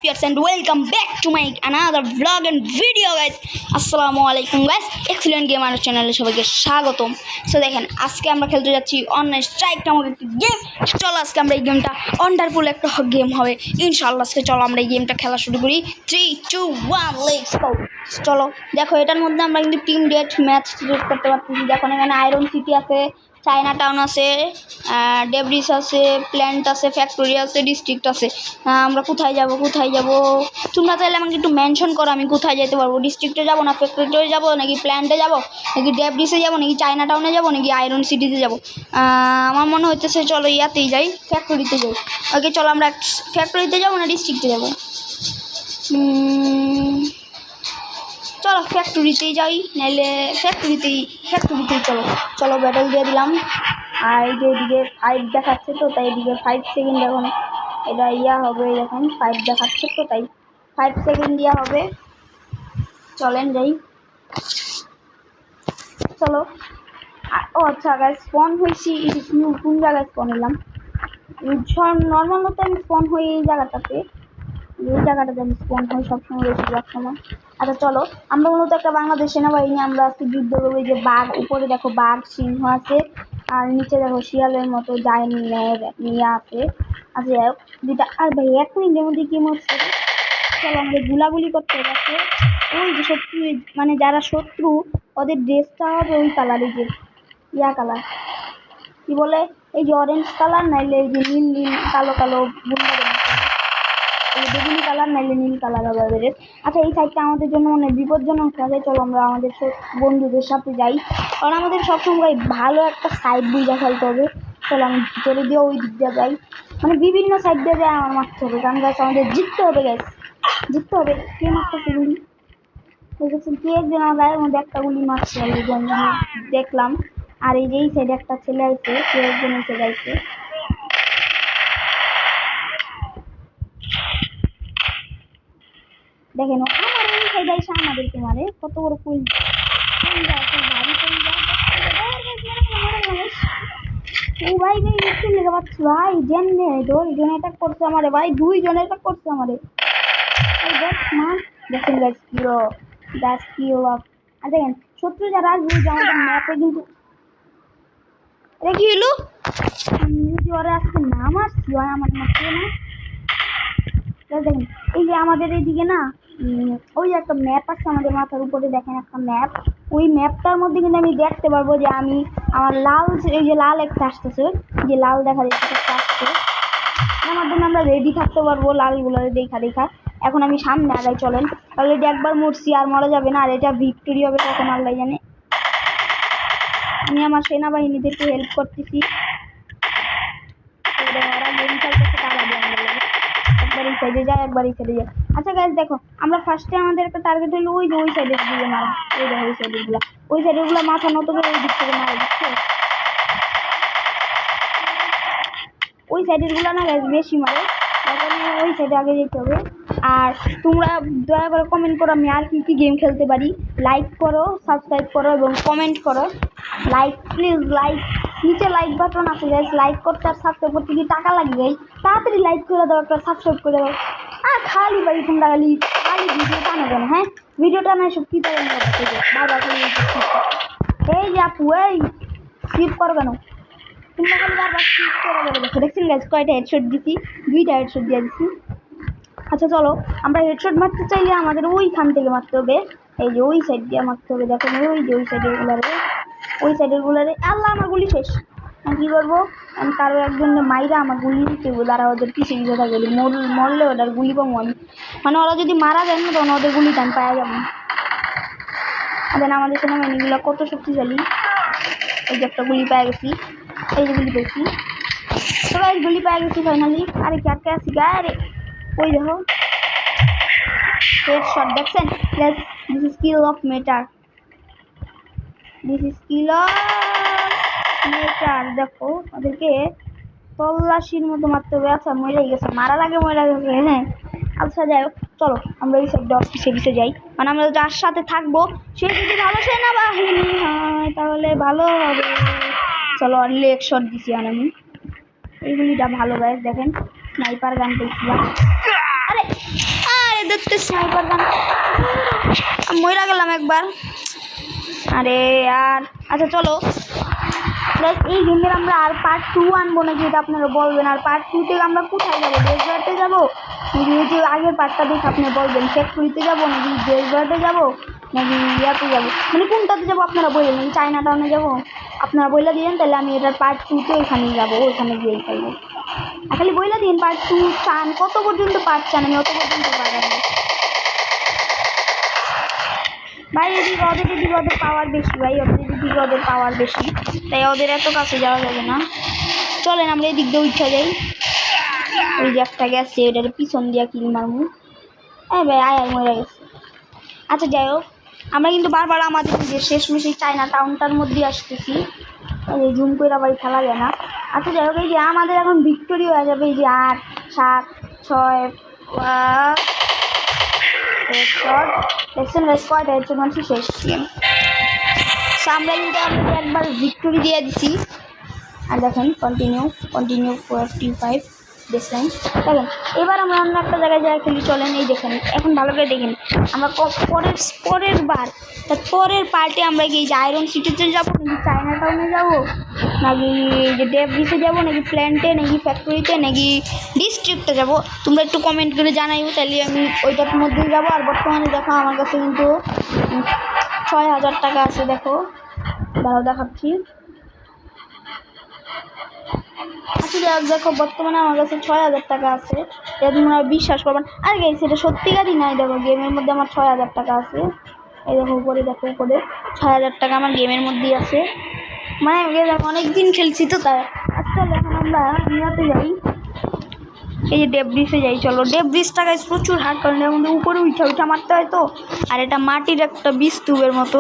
and welcome back to my another vlog and video guys. Assalamualaikum guys, excellent gamer channel সবাইকে স্বাগতম। So দেখেন আজকে আমরা খেলতে যাচ্ছি অনলাইন স্ট্রাইক নামক একটি গেম। চলো আজকে আমরা এই গেমটা ওয়ান্ডারফুল একটা গেম হবে ইনশাআল্লাহ। আজকে চলো আমরা এই গেমটা খেলা শুরু করি। 3 2 1 লেটস গো। চলো দেখো এটার মধ্যে আমরা কিন্তু টিম ডেট ম্যাচ করতে পারতেছি। দেখো এখানে আয়রন সিটি আছে, চায়না টাউন আছে, ডেব্রিস আছে, প্ল্যান্ট আছে, ফ্যাক্টরি আছে, ডিস্ট্রিক্ট আছে। আমরা কোথায় যাব তোমরা চাইলে আমাকে একটু মেনশন করো আমি কোথায় যেতে পারবো। ডিস্ট্রিক্টে যাবো না ফ্যাক্টরিতে যাবো নাকি প্ল্যান্টে যাবো নাকি ডেব্রিসে যাবো নাকি চায়না টাউনে যাবো নাকি আয়রন সিটিতে যাবো। আমার মনে হইতেছে চলো ইয়াতেই যাই, ফ্যাক্টরিতে যাই। ওকে চলো আমরা ফ্যাক্টরিতে যাবো না ডিস্ট্রিক্টে যাবো। চলো ফ্যাক্টরিতেই যাই, নাইলে ফ্যাক্টরিতেই চলো চলো ব্যাটল দিয়ে দিলাম। আর এই যে এদিকে 5 দেখাচ্ছে তো তাই এদিকে 5 সেকেন্ড এখন এটা ইয়া হবে। এখন 5 দেখাচ্ছে তো তাই 5 সেকেন্ড ইয়া হবে। চলেন যাই, চলো। ও আচ্ছা গাইস স্পন হয়েছি কোন জায়গায় স্পন হলাম। নর্মাল মতো আমি স্পন হই এই জায়গাটাতে, এই জায়গাটাতে আমি স্পন হই সবসময়, বেশিরভাগ সময়। আচ্ছা চলো আমরা মূলত একটা বাংলাদেশ সেনাবাহিনী আমরা আজকে যুদ্ধ করবো। যে বাঘ, উপরে দেখো বাঘ সিংহ আছে আর নিচে দেখো শিয়ালের মতো যায় নিয়ে আছে। আচ্ছা যাই হোক দুটা। আর ভাই 1 মিনিটের মধ্যে কি মরছে। চলো আমাদের গুলাগুলি করতে যাচ্ছে। ওই যে শত্রু, মানে যারা শত্রু ওদের ড্রেসটা হবে ওই কালার, এই যে ইয়া কালার কি বলে, এই যে অরেঞ্জ কালার নাইলে এই যে নীল নীল কালো কালো বেগুনি কালার নাইলে নীল কালার হবে ওদের। আচ্ছা এই সাইডটা আমাদের জন্য মানে বিপজ্জনক থাকে। চলো আমরা আমাদের বন্ধুদের সাথে যাই, কারণ আমাদের সবসময় ভালো একটা সাইড বুঝে ফেলতে হবে। চলো আমি ভিতরে দিয়ে ওই দিক দিয়ে যাই, মানে বিভিন্ন সাইড দিয়ে যায় আমার মারতে হবে, কারণ গাছ আমাদের জিততে হবে। জিততে হবে। কে মারতেছে গুলি দেখেছেন, কে একজন আমার গায়ের মধ্যে একটা গুলি মারছে দেখলাম। আর এই যে এই সাইডে একটা ছেলে আছে, কে একজন এসে গাইছে। দেখেন আমার এই সাইডে এসে আমাদেরকে মারে, কত বড় কুল। ও ভাই ভাই একটু লেগে পাচ্ছি ভাই, জেনে জন অ্যাটাক করছে আমারে ভাই, 2 জন অ্যাটাক করছে আমারে। দেখেন গাইস কিলো দাস কিলো আপ। আর দেখেন শত্রু যারা আসবে আমাদের ম্যাপে কিন্তু এটা কি হলো, যদি ওরা আজকে নাম আসছি হয় আমার মাঠে না। দেখেন এই যে আমাদের এইদিকে না ওই যে একটা ম্যাপ আছে আমাদের মাথার উপরে, দেখেন একটা ম্যাপ। ওই ম্যাপটার মধ্যে কিন্তু আমি দেখতে পারবো যে আমি আমার লাল, এই যে লাল একটা আসতেছে, যে লাল দেখা যাচ্ছে একটা আসছে, আমার জন্য আমরা রেডি থাকতে পারবো লালগুলো দেখা। এখন আমি সামনে আগাই, চলেন। অলরেডি একবার মরছি আর মরা যাবে না, আর এটা ভিক্টোরি হবে কখন আল্লাহ জানে। আমি আমার সেনাবাহিনীদেরকে হেল্প করতেছি। ওরা গেম খেলতেছে, একবার এই সাইডে যায় একবার এই সাইডে যায়। আচ্ছা গাইস দেখো আমরা ফার্স্টে আমাদের একটা টার্গেট হলো ওই যে ওই সাইডের দিকে মারা, ওই দেখো ওই সাইডের গুলো মাথা নত করে ওই দিক থেকে মারা দিচ্ছে। ওই সাইডের গুলো না গাইস বেশি মারে, ওই সাইডে আগে যেতে হবে। আর তোমরা দয়া করে কমেন্ট করো আমি আর কি গেম খেলতে পারি। লাইক করো, সাবস্ক্রাইব করো এবং কমেন্ট করো। লাইক প্লিজ, লাইক নিচে লাইক বাটন আছে গাইস, লাইক করতে আর সাবস্ক্রাইব করতে কি টাকা লাগে গাইস, তাড়াতাড়ি লাইক করে দাও, একটা সাবস্ক্রাইব করে দাও। আর খালি ভাই তোমরা খালি ভিডিও টানো কেন, হ্যাঁ ভিডিও টানা সব কি টাইম বারবার খালি এই যে আপু এই স্কিপ করো কেন তোমরা, খালি বারবার স্কিপ করে দেবে। দেখো দেখছেন গাইস কয়টা হেডশট দিছি, 2টা হেডশট দিয়ে দিছি। আচ্ছা চলো আমরা হেডশট মারতে চাইলে আমাদের ওইখান থেকে মারতে হবে, এই যে ওই সাইড দিয়ে মারতে হবে। দেখো ওই যে ওই সাইডের গুলারে আল্লাহ আমার গুলি শেষ। আমি কী করবো, আমি কারো একজন মাইরা আমার গুলি দিতে হবে, তারা ওদের পিছিয়ে পিছিয়ে থাকে, মরলে ওদের গুলি পাবো আমি, মানে ওরা যদি মারা যায় না তখন ওদের গুলি টান পাওয়া যাবো। দেন আমাদের সেনাবাহিনীগুলো কত শক্তিশালী। এই যে একটা গুলি পেয়ে গেছি, এই যে গুলি পেয়েছি, সবাই গুলি পেয়ে গেছি ফাইনালি। আরে কি আটকে আসি গায়ে, ওই দেখো হেডশট দেখছেন। দিস ইজ স্কিল অফ মেটার, দেখো ওদেরকে তল্লাশির মতো মারতে হবে। আচ্ছা মরে গেছে, মারা লাগে হ্যাঁ। আচ্ছা যাই হোক চলো আমরা এই সাইডটা পিছিয়ে যাই, মানে আমরা যার সাথে থাকবো সে যদি ভালো সেনাবাহিনী হয় তাহলে ভালো হবে। চলো আর লেগ শট দিছি আর আমি, এইগুলিটা ভালো গাইস। দেখেন স্নাইপার গান পেয়েছিলাম। আরে স্নাইপার গান মইরা গেলাম একবার। আরে আর আচ্ছা চলো এই গেমের আমরা আর পার্ট 2 আনবো না, যেটা আপনারা বলবেন। আর পার্ট 2 থেকে আমরা কোথায় যাবো? ডেজার্টে যাবো নাকি ওই যে আগের পার্টটা দেখে আপনি বলবেন ফ্যাক্টরিতে যাবো নাকি ডেজার্টে যাবো নাকি ইয়াতে যাবো, মানে কোনটাতে যাবো আপনারা বললেন, নাকি চায়না টাউনে যাবো আপনারা বইলা দিলেন, তাহলে আমি এটার পার্ট 2 তে ওইখানে যাবো, ওইখানে গিয়ে খেলবো। খালি বইলা দিন পার্ট 2 চান, কত পর্যন্ত পার্ট চান আমি অত পর্যন্ত পাঠাবো ভাই। এদিকে ওদের পাওয়ার বেশি ভাই, এদিকে ওদের পাওয়ার বেশি, তাই ওদের এত কাছে যাওয়া যাবে না। চলেন আমরা এদিক দিয়ে উঠা যাই। ওই যে একটা গেছে, এটার পিছন দিয়া কিল মারমু। ভাই আয় মরে গেছে। আচ্ছা যাই হোক, আমরা কিন্তু বারবার আমাদের যে শেষমেশ চায়না টাউনটার মধ্যে আসতেছি, এই জুম করে ভাই খেলা যায় না। আচ্ছা যাই হোক, এই যে আমাদের এখন ভিক্টোরি হয়ে যাবে। এই যে 8 7 6 দেখছেন কয়টা হচ্ছে মানুষ শেষ গেম। আমরা কিন্তু একবার ভিক্টোরি দিয়ে দিছি। আর দেখেন কন্টিনিউ 455 দেখছেন। দেখেন এবার আমরা অন্য একটা জায়গায় যাই খেলি, চলেন। এই দেখেন এখন ভালো করে দেখেন, আমরা পরের পার্টে আমরা কি আয়রন সিটিতে যাবো নাকি চায়না টাউনে যাবো নাকি যে ডেভরিসে যাবো নাকি প্ল্যান্টে নাকি ফ্যাক্টরিতে নাকি ডিস্ট্রিক্টে যাবো, তোমরা একটু কমেন্ট করে জানাইও, তাহলে আমি ওইটার মধ্যেই যাবো। আর বর্তমানে দেখো আমার কাছে কিন্তু 6000 টাকা আছে, দেখো দাঁড়াও দেখাচ্ছি। আসলে দেখো বর্তমানে আমার কাছে 6000 টাকা আছে, এটা তোমরা বিশ্বাস করবেন। আর গাইস এটা সত্যিকারই নাই, দেখো গেমের মধ্যে আমার 6000 টাকা আছে। এই দেখো উপরে, দেখো উপরে 6000 টাকা আমার গেমের মধ্যেই আছে, মানে অনেকদিন খেলছি তো তাই। আচ্ছা এখন আমরা নিয়াতে যাই, এই যে ডেব্রিসে যাই। চলো ডেব্রিসটা গাইস প্রচুর হার্ড, কারণ আমাদের উপরে উঠা মারতে হয় তো, আর এটা মাটির একটা বিস্তুবের মতো,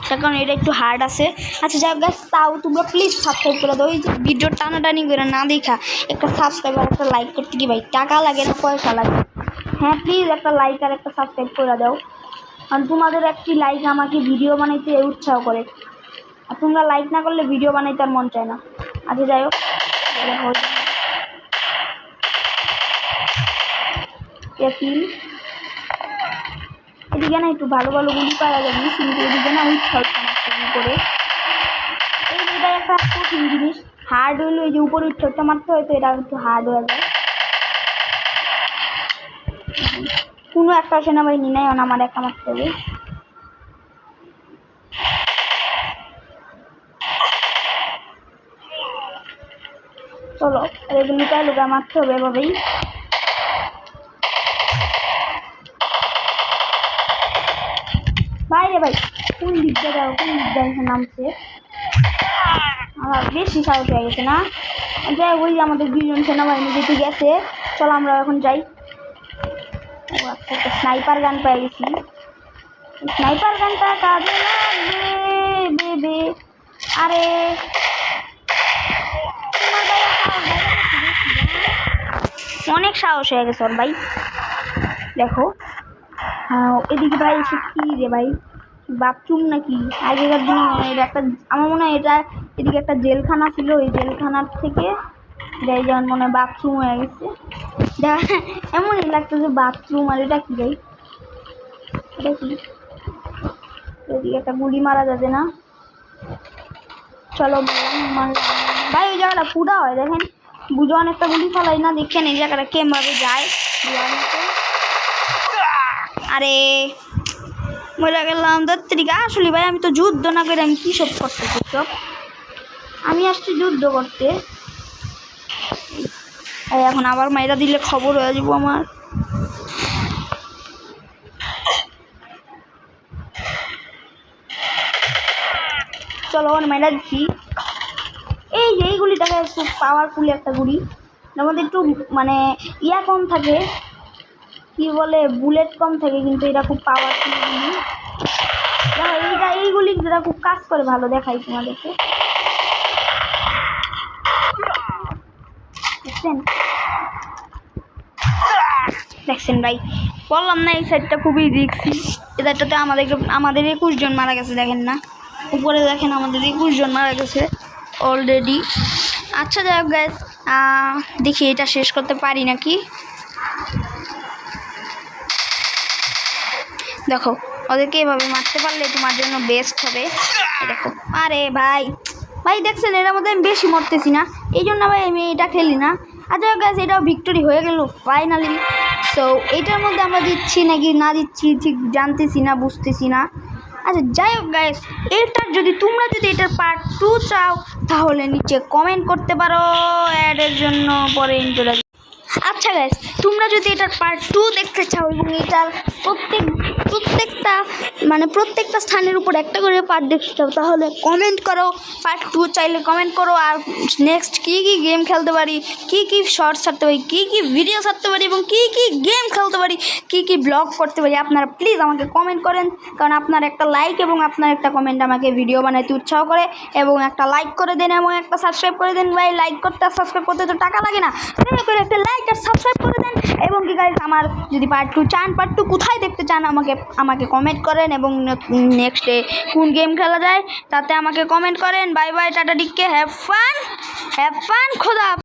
তার কারণ এটা একটু হার্ড আছে। আচ্ছা যাই গাইস, তাও তোমরা প্লিজ সাবস্ক্রাইব করে দাও। এই যে ভিডিও টানাটানি করে না দেখা একটা সাবস্ক্রাইব আর একটা লাইক করতে কি ভাই টাকা লাগে না পয়সা লাগে? হ্যাঁ প্লিজ একটা লাইক আর একটা সাবস্ক্রাইব করে দাও, কারণ তোমাদের একটি লাইক আমাকে ভিডিও বানাইতে উৎসাহ করে, আর তোমরা লাইক না করলে ভিডিও বানাইতে আর মন চায় না। আচ্ছা যাই হোক, এদিকে না একটু ভালো ভালো গুলি পাওয়া যাবে, কিন্তু এদিকে না উৎসাহ করে। এই যেটা একটা কঠিন জিনিস, হার্ড হইলো এই যে উপরে উৎসাহটা মারতে হয়, তো এটা একটু হার্ড হয়ে যায়। কোনো একটা সেনাবাহিনী নাই, আমার একা মারতে হবে। চলো এগুলি লুকা মারতে হবে এভাবেই। বাইরে ভাই কোন দিকটা যাও, কোন দিকটা নামছে, আমার বেশি সাহস হয়ে গেছে না। যাই ওই যে আমাদের 2 জন সেনাবাহিনী যেতে গেছে, চলো আমরা এখন যাই। একটা স্নাইপার গান পেয়ে গেছি, স্নাইপার গানটা কাজে লাগবে। আরে অনেক সাহস হয়ে গেছে ওর ভাই। দেখো এদিকে ভাই এসে কি রে ভাই, বাথরুম নাকি? আগেকার দিনে এটা একটা, আমার মনে হয় এটা এদিকে একটা জেলখানা ছিল, ওই জেলখানার থেকে যাই যেমন মনে হয় বাথরুম হয়ে গেছে। এমনই লাগতো যে বাথরুম। আর এটা কি ভাই, এটা কি? এদিকে একটা গুলি মারা যাবে না? চলো ভাই ওই জায়গাটা পুরা হয়, দেখেন বুঝো অনেকটা গুলি ফেলাই না, দেখেন এই জায়গাটা কেমভাবে যায়। আরে মরে গেলাম দত্তরিকা। আসলে ভাই আমি তো যুদ্ধ না করে আমি কী সব করতেছি, সব আমি আসছি যুদ্ধ করতে। এখন আবার মাইরা দিলে খবর হয়ে যাবো আমার। চলো মাইরা দিচ্ছি। এই যে এই গুলিটাকে খুব পাওয়ারফুল একটা গুলি, এর মধ্যে একটু মানে ইয়া কম থাকে, কি বলে বুলেট কম থাকে, কিন্তু এটা খুব পাওয়ারফুল গুলি। এইগুলি যেটা খুব কাজ করে ভালো দেখাই তোমাদেরকে, দেখছেন ভাই? বললাম না এই সাইডটা খুবই রিস্কি, এই সাইডটাতে আমাদের 21 জন মারা গেছে, দেখেন না উপরে, দেখেন আমাদের 21 জন মারা গেছে অলরেডি। আচ্ছা যাই হোক গাইস, দেখি এটা শেষ করতে পারি নাকি। দেখো ওদেরকে এভাবে মারতে পারলে তোমার জন্য বেস্ট হবে। দেখো আরে ভাই ভাই দেখছেন এটার মধ্যে আমি বেশি মরতেছি না, এই জন্য ভাই আমি এটা খেলি না। আচ্ছা গ্যাস এটাও ভিক্টোরি হয়ে গেল ফাইনালি। সো এটার মধ্যে আমরা দিচ্ছি নাকি না দিচ্ছি ঠিক জানতেছি না, বুঝতেছি না। আচ্ছা যাই হোক গাইস, তোমরা যদি এটার পার্ট 2 চাও তাহলে নিচে কমেন্ট করতে পারো অ্যাডের জন্য পরে ইন্ট্রোডাকশন। আচ্ছা গাইস, তোমরা যদি এটার পার্ট 2 দেখতে চাও এবং এটার প্রত্যেকটা স্থানের উপর একটা করে পার্ট দেখতে চাও তাহলে কমেন্ট করো। পার্ট 2 চাইলে কমেন্ট করো। আর নেক্সট কী গেম খেলতে পারি, কী শর্টস ছাড়তে পারি, কী ভিডিও ছাড়তে পারি এবং কী গেম খেলতে পারি, কী ব্লগ করতে পারি, আপনারা প্লিজ আমাকে কমেন্ট করেন। কারণ আপনার একটা লাইক এবং আপনার একটা কমেন্ট আমাকে ভিডিও বানাতে উৎসাহ করে। এবং একটা লাইক করে দেন এবং একটা সাবস্ক্রাইব করে দেন। ভাই লাইক করতে আর সাবস্ক্রাইব করতে তো টাকা লাগে না, দয়া করে একটা লাইক আর সাবস্ক্রাইব করে দেন। এবং কি গাইস, আমার যদি পার্ট 2 চান, পার্ট 2 কোথায় দেখতে চান আমাকে কমেন্ট করেন। এবং নেক্সটে কোন গেম খেলা যায় তাতে আমাকে কমেন্ট করেন। বাই বাই, টাটা, ডিকে, হ্যাভ ফান, খোদা।